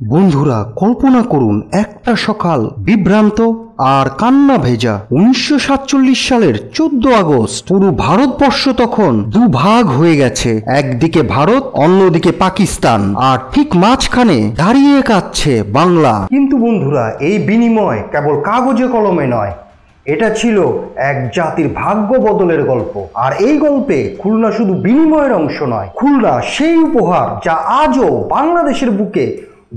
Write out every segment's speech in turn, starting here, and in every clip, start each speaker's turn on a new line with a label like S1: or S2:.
S1: বন্ধুরা কল্পনা করুন একটা সকাল বিভ্রান্ত আর কান্না ভেজা 1947 সালের 14 আগস্ট। পুরো ভারতবর্ষ তখন দুভাগ হয়ে গেছে, একদিকে ভারত অন্যদিকে পাকিস্তান, আর ঠিক মাঝখানে দাঁড়িয়ে কাঁদছে বাংলা। কিন্তু বন্ধুরা এই বিনিময় কেবল কাগজে কলমে নয়, এটা ছিল এক জাতির ভাগ্য বদলের গল্প। আর এই গল্পে খুলনা শুধু বিনিময়ের অংশ নয়, খুলনা সেই উপহার যা আজও বাংলাদেশের বুকে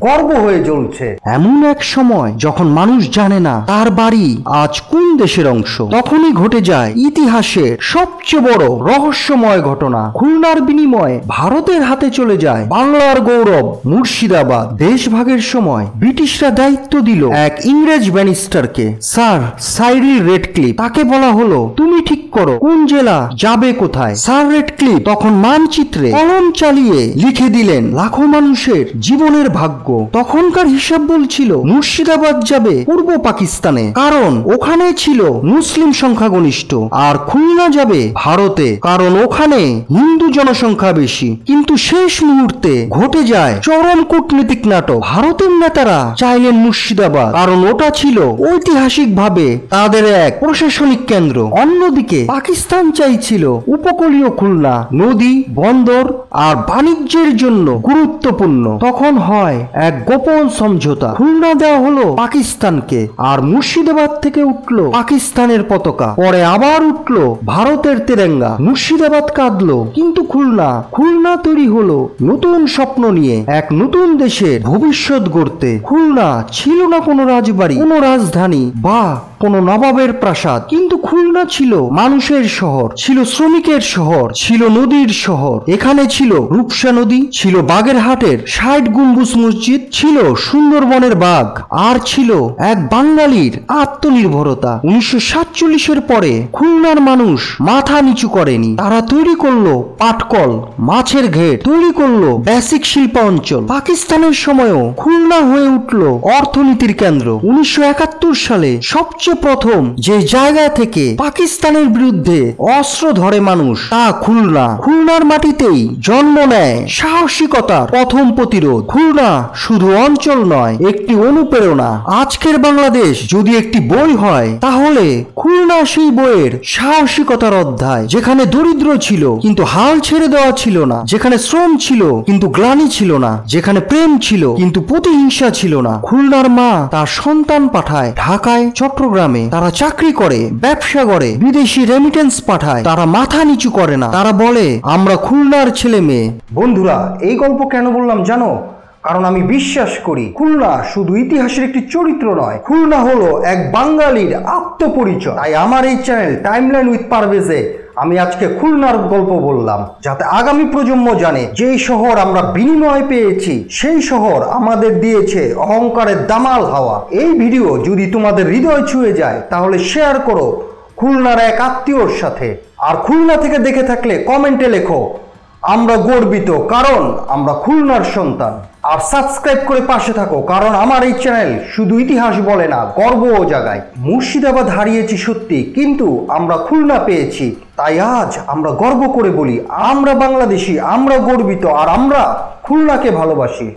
S1: গর্ব হয়ে জ্বলছে। এমন এক সময় যখন মানুষ জানে না তার বাড়ি আজ কোন দেশের অংশ, তখনই ঘটে যায় ইতিহাসের সবচেয়ে বড় রহস্যময় ঘটনা। খুলনার বিনিময়ে ভারতের হাতে চলে যায় বাংলার গৌরব মুর্শিদাবাদ। দেশভাগের সময় ব্রিটিশরা দায়িত্ব দিল এক ইংরেজ ব্যারিস্টারকে, স্যার সাইরিল রেডক্লিফ। তাকে বলা হলো তুমি ঠিক করো কোন জেলা যাবে কোথায়। স্যার রেডক্লিফ তখন মানচিত্রে কলম চালিয়ে লিখে দিলেন লাখো মানুষের জীবনের ভাগ্য। তখনকার হিসাব বলছিল মুর্শিদাবাদ যাবে পূর্ব পাকিস্তানে, কারণ ওখানে ছিল মুসলিম সংখ্যাগরিষ্ঠ, আর খুলনা যাবে ভারতে, কারণ ওখানে হিন্দু জনসংখ্যা বেশি। কিন্তু শেষ মুহূর্তে ঘটে যায় চরম কূটনীতিক নাটক। ভারতের নেতারা চাইলেন মুর্শিদাবাদ, কারণ ওটা ছিল ঐতিহাসিকভাবে তাদের এক প্রশাসনিক কেন্দ্র। অন্যদিকে পাকিস্তান চাইছিল উপকূলীয় খুলনা, নদী, বন্দর আর বাণিজ্যের জন্য গুরুত্বপূর্ণ। তখন হয় এক গোপন সমঝোতা। খুলনা দেওয়া হলো পাকিস্তানকে, আর মুর্শিদাবাদ থেকে উঠল পাকিস্তানের পতাকা। পরে আবার উঠল ভারতের তেরেঙ্গা। মুর্শিদাবাদ কাঁদলো, কিন্তু খুলনা তৈরি হলো নতুন স্বপ্ন নিয়ে, এক নতুন দেশের ভবিষ্যৎ গড়তে। খুলনা ছিল না কোনো রাজবাড়ি, কোনো রাজধানী বা কোনো নবাবের প্রাসাদ, কিন্তু খুলনা ছিল মানুষের শহর, ছিল শ্রমিকের শহর, ছিল নদীর শহর। এখানে ছিল রূপসা নদী, ছিল বাগেরহাটের 60 গম্বুজ মসজিদ, ছিল সুন্দরবনের বাঘ, আর ছিল এক বাঙালির আত্মনির্ভরতা। 1947-এর পরে খুলনার মানুষ মাথা নিচু করেনি। তারা তৈরি করলো পাটকল, মাছের ঘের, তৈরি করলো বেসিক শিল্পাঞ্চল। পাকিস্তানের সময়ও খুলনা হয়ে উঠল অর্থনীতির কেন্দ্র। 1971 সালে সবচেয়ে প্রথম যে জায়গা থেকে পাকিস্তানের বিরুদ্ধে অস্ত্র ধরে মানুষ, তা খুলনা। খুলনার মাটিতেই জন্ম নেয় সাহসিকতার প্রথম প্রতিরোধ। খুলনা শুধু অঞ্চল নয়, একটি অনুপ্রেরণা। আজকের বাংলাদেশ যদি একটি বই হয়, তাহলে খুলনা সেই বইয়ের সাহসিকতার অধ্যায়। যেখানে দরিদ্র ছিল কিন্তু হাল ছেড়ে দেওয়া ছিল না, যেখানে শ্রম ছিল কিন্তু গ্লানি ছিল না, যেখানে প্রেম ছিল কিন্তু প্রতিহিংসা ছিল না। খুলনার মা তার সন্তান পাঠায় ঢাকায়, চট্টগ্রামে। তারা চাকরি করে, ব্যবসা করে, বিদেশি রেমিটেন্স পাঠায়। তারা মাথা নিচু করে না, তারা বলে আমরা খুলনার ছেলে মেয়ে। বন্ধুরা এই গল্প কেন বললাম জানো? কারণ আমি বিশ্বাস করি খুলনা শুধু ইতিহাসের একটি চরিত্র নয়, খুলনা হলো এক বাঙালির আত্মপরিচয়। তাই আমার এই চ্যানেল টাইমলাইন উইথ পারভেজে আমি আজকে খুলনার গল্প বললাম, যাতে আগামী প্রজন্ম জানে যেই শহর আমরা বিনিময় পেয়েছি, সেই শহর আমাদের দিয়েছে অহংকারের দামাল হাওয়া। এই ভিডিও যদি তোমাদের হৃদয় ছুঁয়ে যায়, তাহলে শেয়ার করো খুলনার এক আত্মীয়র সাথে। আর খুলনা থেকে দেখে থাকলে কমেন্টে লেখো আমরা গর্বিত, কারণ আমরা খুলনার সন্তান। আর সাবস্ক্রাইব করে পাশে থাকো, কারণ আমার এই চ্যানেল শুধু ইতিহাস বলে না, গর্বও জাগায়। মুর্শিদাবাদ হারিয়েছি সত্যি, কিন্তু আমরা খুলনা পেয়েছি। তাই আজ আমরা গর্ব করে বলি আমরা বাংলাদেশি, আমরা গর্বিত, আর আমরা খুলনাকে ভালোবাসি।